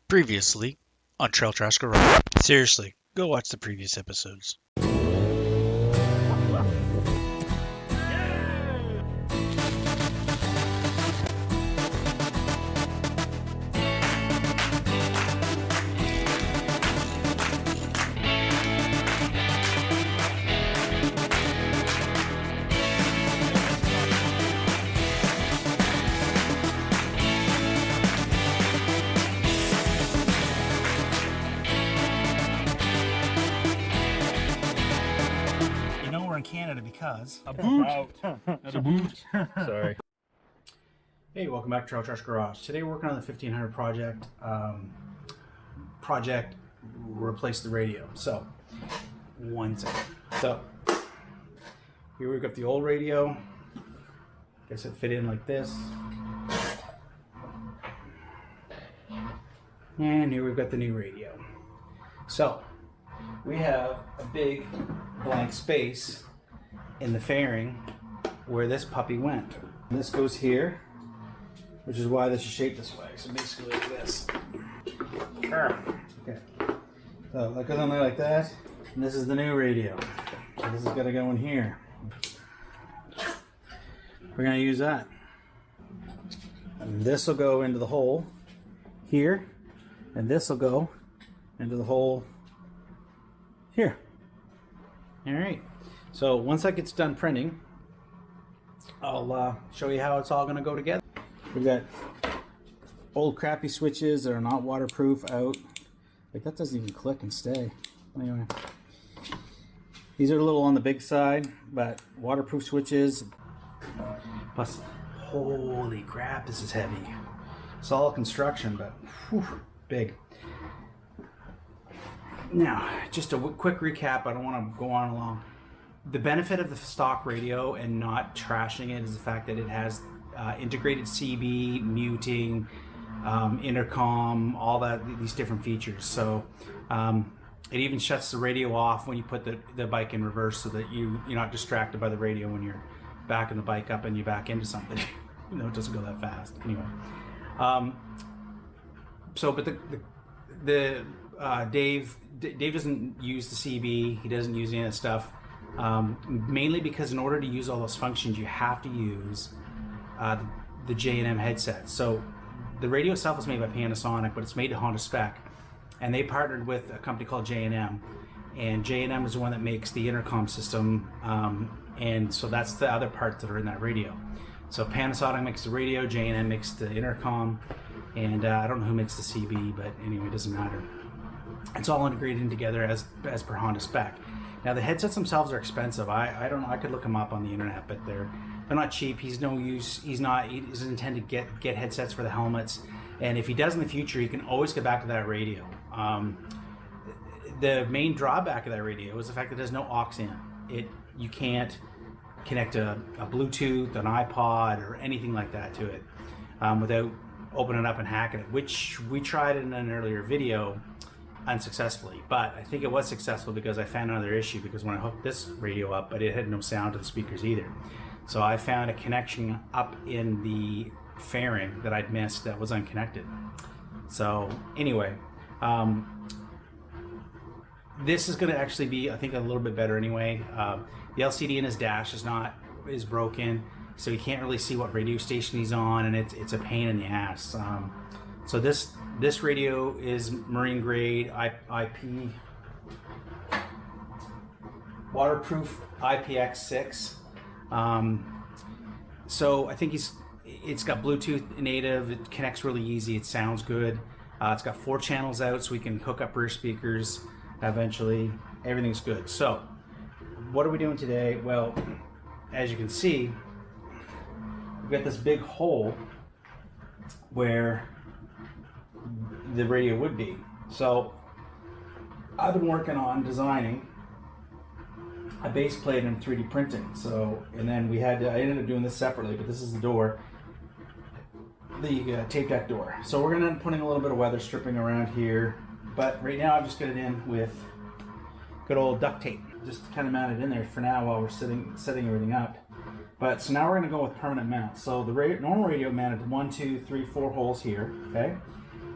Previously on Trail Trash Garage. Seriously, go watch the previous episodes. Canada because a boot. A boot. Sorry. Hey, welcome back to Trail Trash Garage. Today we're working on the 1500 project. Replace the radio. So, one second. So, here we've got the old radio. Guess it fit in like this. And here we've got the new radio. So, we have a big blank space in the fairing where this puppy went. And this goes here, which is why this is shaped this way. So basically like this. Okay. So that goes on there like that. And this is the new radio. So this is gonna go in here. We're gonna use that. And this will go into the hole here. And this will go into the hole here. All right. So once that gets done printing, I'll show you how it's all going to go together. We've got old crappy switches that are not waterproof out. Like that doesn't even click and stay. Anyway, these are a little on the big side, but waterproof switches. Plus, holy crap, this is heavy. Solid construction, but whew, big. Now, just a quick recap. I don't want to go on long. The benefit of the stock radio and not trashing it is the fact that it has integrated CB, muting, intercom, all that, these different features. So it even shuts the radio off when you put the bike in reverse so that you're not distracted by the radio when you're backing the bike up and you back into something. You know, it doesn't go that fast. Anyway. But Dave doesn't use the CB. He doesn't use any of that stuff. Mainly because in order to use all those functions, you have to use the J&M headset. So the radio itself is made by Panasonic, but it's made to Honda spec, and they partnered with a company called J&M, and J&M is the one that makes the intercom system, and so that's the other parts that are in that radio. So Panasonic makes the radio, J&M makes the intercom, and I don't know who makes the CB, but anyway, it doesn't matter. It's all integrated together as per Honda spec. Now the headsets themselves are expensive. I don't know. I could look them up on the internet, but they're not cheap. He's no use. He doesn't intend to get headsets for the helmets. And if he does in the future, he can always get back to that radio. The main drawback of that radio is the fact that there's no aux in. You can't connect a Bluetooth, an iPod, or anything like that to it without opening it up and hacking it, which we tried in an earlier video unsuccessfully, but I think it was successful because I found another issue, because when I hooked this radio up, but it had no sound to the speakers either. So I found a connection up in the fairing that I'd missed that was unconnected. So anyway, this is going to actually be, I think, a little bit better anyway. The LCD in his dash is broken, so he can't really see what radio station he's on, and it's a pain in the ass. So this radio is marine grade IP, waterproof IPX6. So I think it's got Bluetooth native. It connects really easy. It sounds good. It's got 4 channels out, so we can hook up rear speakers eventually. Everything's good. So what are we doing today? Well, as you can see, we've got this big hole where the radio would be. So I've been working on designing a base plate in 3D printing. So, and then I ended up doing this separately, but this is the door, the tape deck door. So we're gonna end up putting a little bit of weather stripping around here, but right now I've just got it in with good old duct tape, just kind of mount it in there for now while we're setting everything up. But so now we're going to go with permanent mount. So the normal radio mounted 1, 2, 3, 4 holes here, okay?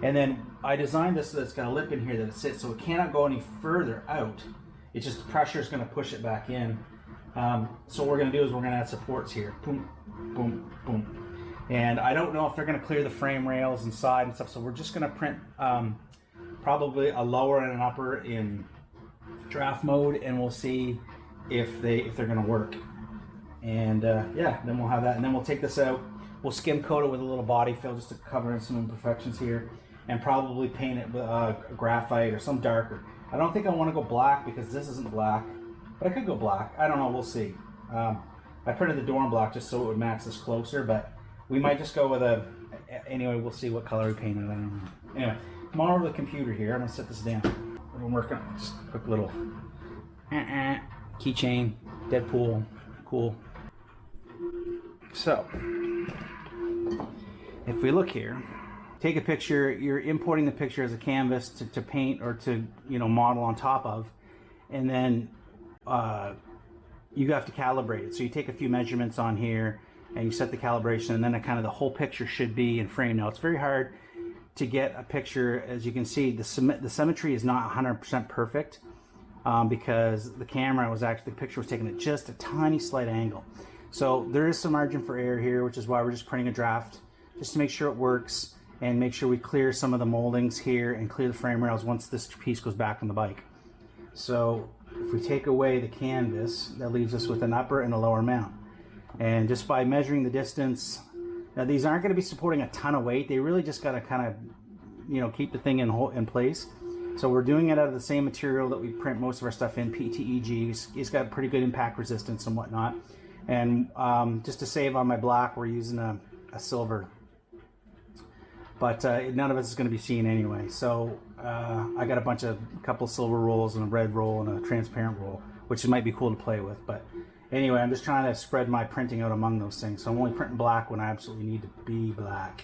And then I designed this so that it's got a lip in here that it sits, so it cannot go any further out. It's just the pressure is going to push it back in. So what we're going to do is we're going to add supports here. Boom, boom, boom. And I don't know if they're going to clear the frame rails inside and stuff, so we're just going to print probably a lower and an upper in draft mode, and we'll see if they're going to work. And yeah, then we'll have that, and then we'll take this out. We'll skim coat it with a little body fill just to cover in some imperfections here, and probably paint it with graphite or some darker. I don't think I want to go black because this isn't black, but I could go black. I don't know, we'll see. I printed the door in black just so it would match this closer, but we might just go with anyway, we'll see what color we paint it. I don't know. Anyway, come on over to the computer here. I'm going to set this down. I'm working on just a quick little keychain, Deadpool, cool. So, if we look here, take a picture, you're importing the picture as a canvas to paint or to, you know, model on top of, and then you have to calibrate it. So you take a few measurements on here and you set the calibration, and then the whole picture should be in frame. Now it's very hard to get a picture. As you can see, the symmetry is not 100% perfect because the picture was taken at just a tiny slight angle. So there is some margin for error here, which is why we're just printing a draft just to make sure it works and make sure we clear some of the moldings here and clear the frame rails once this piece goes back on the bike. So if we take away the canvas, that leaves us with an upper and a lower mount. And just by measuring the distance, now these aren't going to be supporting a ton of weight. They really just got to kind of, you know, keep the thing in place. So we're doing it out of the same material that we print most of our stuff in, PTEG. It's got pretty good impact resistance and whatnot. And just to save on my black, we're using a silver. But none of it is going to be seen anyway. So I got a couple silver rolls and a red roll and a transparent roll, which might be cool to play with. But anyway, I'm just trying to spread my printing out among those things. So I'm only printing black when I absolutely need to be black.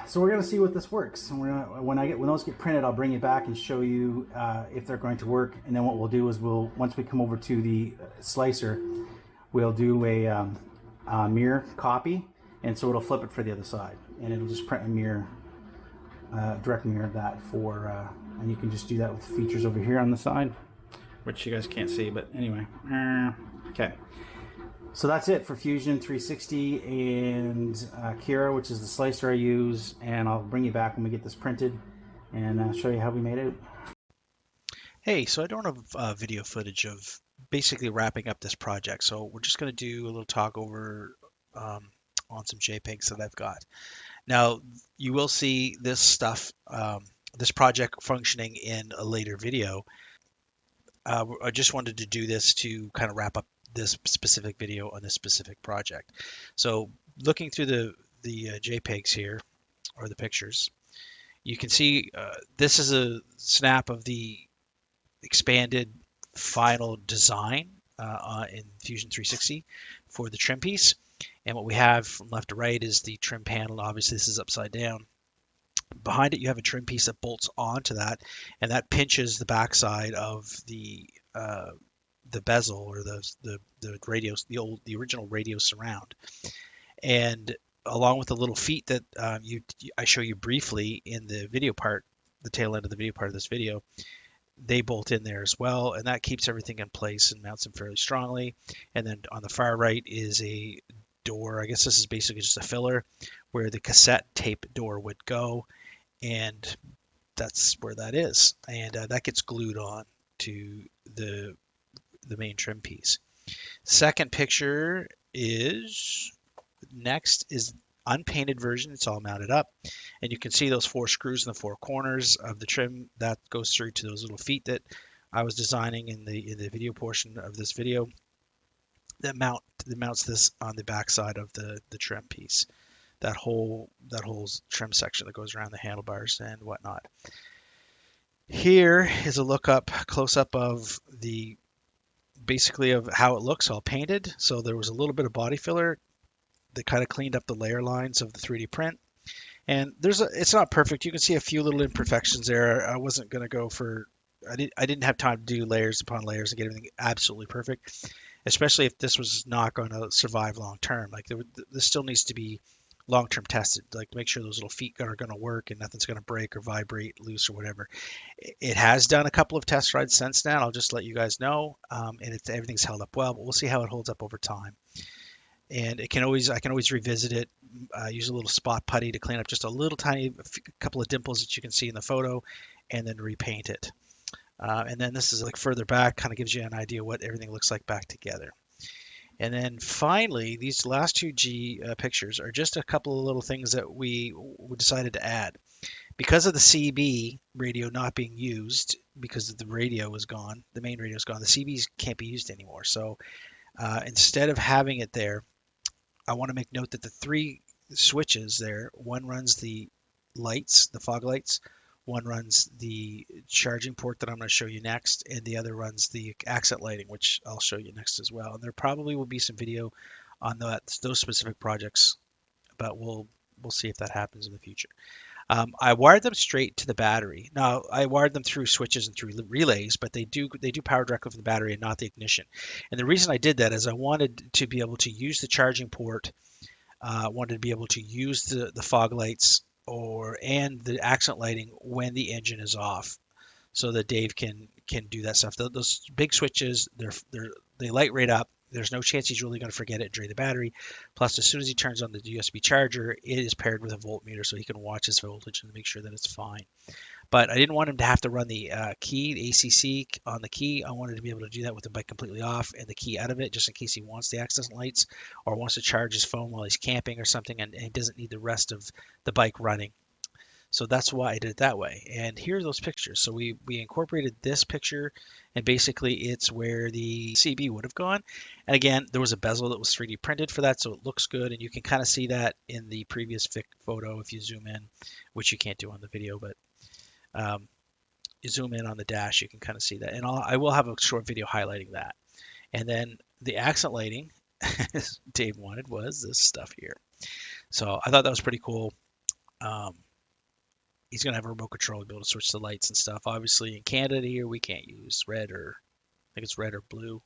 So we're going to see what this works. And when those get printed, I'll bring you back and show you if they're going to work. And then what we'll do is once we come over to the slicer, we'll do a mirror copy, and so it'll flip it for the other side, and it'll just print a mirror, direct mirror of that and you can just do that with features over here on the side, which you guys can't see, but anyway. Okay. So that's it for Fusion 360 and Kira, which is the slicer I use, and I'll bring you back when we get this printed and show you how we made it. Hey, so I don't have video footage of basically wrapping up this project, so we're just going to do a little talk over on some JPEGs that I've got. Now, you will see this stuff, this project functioning in a later video. I just wanted to do this to kind of wrap up this specific video on this specific project. So looking through the JPEGs here, or the pictures, you can see this is a snap of the expanded final design in Fusion 360 for the trim piece. And what we have from left to right is the trim panel. Obviously this is upside down. Behind it you have a trim piece that bolts onto that, and that pinches the backside of the bezel, or the radio, the original radio surround. And along with the little feet that I show you briefly in the video part, the tail end of the video part of this video, they bolt in there as well, and that keeps everything in place and mounts them fairly strongly. And then on the far right is a door. I guess this is basically just a filler where the cassette tape door would go, and that's where that is. And that gets glued on to the main trim piece. Second picture is unpainted version. It's all mounted up, and you can see those 4 screws in the 4 corners of the trim that goes through to those little feet that I was designing in the video portion of this video, that mounts this on the back side of the trim piece, that whole trim section that goes around the handlebars and whatnot. Here is a close up of basically of how it looks all painted. So there was a little bit of body filler that kind of cleaned up the layer lines of the 3D print. And it's not perfect. You can see a few little imperfections there. I wasn't going to go for, I didn't have time to do layers upon layers and get everything absolutely perfect, especially if this was not going to survive long term. Like this still needs to be long-term tested, like make sure those little feet are going to work and nothing's going to break or vibrate loose or whatever. It has done a couple of test rides since then. I'll just let you guys know, and everything's held up well, but we'll see how it holds up over time. And I can always revisit it. Use a little spot putty to clean up just a little tiny couple of dimples that you can see in the photo, and then repaint it. And then this is like further back, kind of gives you an idea what everything looks like back together. And then finally, these last two G pictures are just a couple of little things that we decided to add. Because of the CB radio not being used, because the radio is gone, the main radio is gone, the CBs can't be used anymore. So instead of having it there, I want to make note that the three switches there, one runs the lights, the fog lights, one runs the charging port that I'm going to show you next, and the other runs the accent lighting, which I'll show you next as well. And there probably will be some video on those specific projects, but we'll see if that happens in the future. I wired them straight to the battery. Now I wired them through switches and through relays, but they do power directly from the battery and not the ignition. And the reason I did that is I wanted to be able to use the charging port, wanted to be able to use the fog lights and the accent lighting when the engine is off, so that Dave can do that stuff. Those big switches, they light right up. There's no chance he's really going to forget it and drain the battery. Plus, as soon as he turns on the USB charger, it is paired with a voltmeter, so he can watch his voltage and make sure that it's fine. But I didn't want him to have to run the key, the ACC on the key. I wanted to be able to do that with the bike completely off and the key out of it, just in case he wants the accent lights or wants to charge his phone while he's camping or something, and he doesn't need the rest of the bike running. So that's why I did it that way. And here are those pictures. So we incorporated this picture, and basically it's where the CB would have gone. And again, there was a bezel that was 3D printed for that, so it looks good. And you can kind of see that in the previous photo if you zoom in, which you can't do on the video, but you zoom in on the dash, you can kind of see that. And I will have a short video highlighting that. And then the accent lighting, as Dave wanted, was this stuff here. So I thought that was pretty cool. He's going to have a remote control to be able to switch the lights and stuff. Obviously, in Canada here, we can't use red or, I think it's red or blue,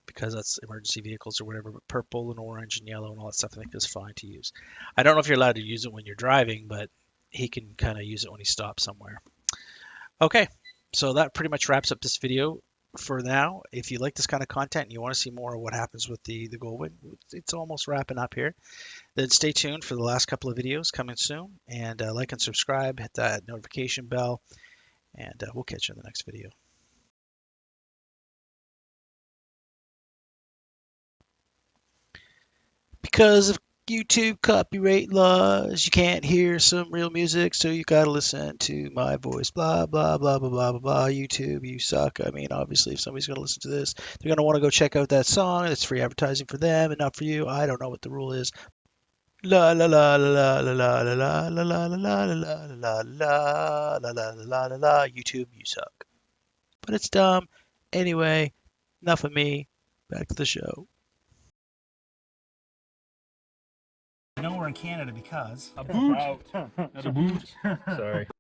because that's emergency vehicles or whatever. But purple and orange and yellow and all that stuff, I think is fine to use. I don't know if you're allowed to use it when you're driving, but he can kind of use it when he stops somewhere. Okay, so that pretty much wraps up this video for now. If you like this kind of content and you want to see more of what happens with the GoldWing, it's almost wrapping up here. Then stay tuned for the last couple of videos coming soon, and like and subscribe, hit that notification bell, and we'll catch you in the next video. Because of YouTube copyright laws, you can't hear some real music, so you gotta listen to my voice. Blah, blah, blah, blah, blah, blah, blah. YouTube, you suck. I mean, obviously, if somebody's gonna listen to this, they're gonna want to go check out that song. It's free advertising for them and not for you. I don't know what the rule is. La la la la la la la la la la la la la la la la la la la. YouTube, you suck. But it's dumb. Anyway, enough of me. Back to the show. I know we're in Canada because A boot. Not a boot. Sorry.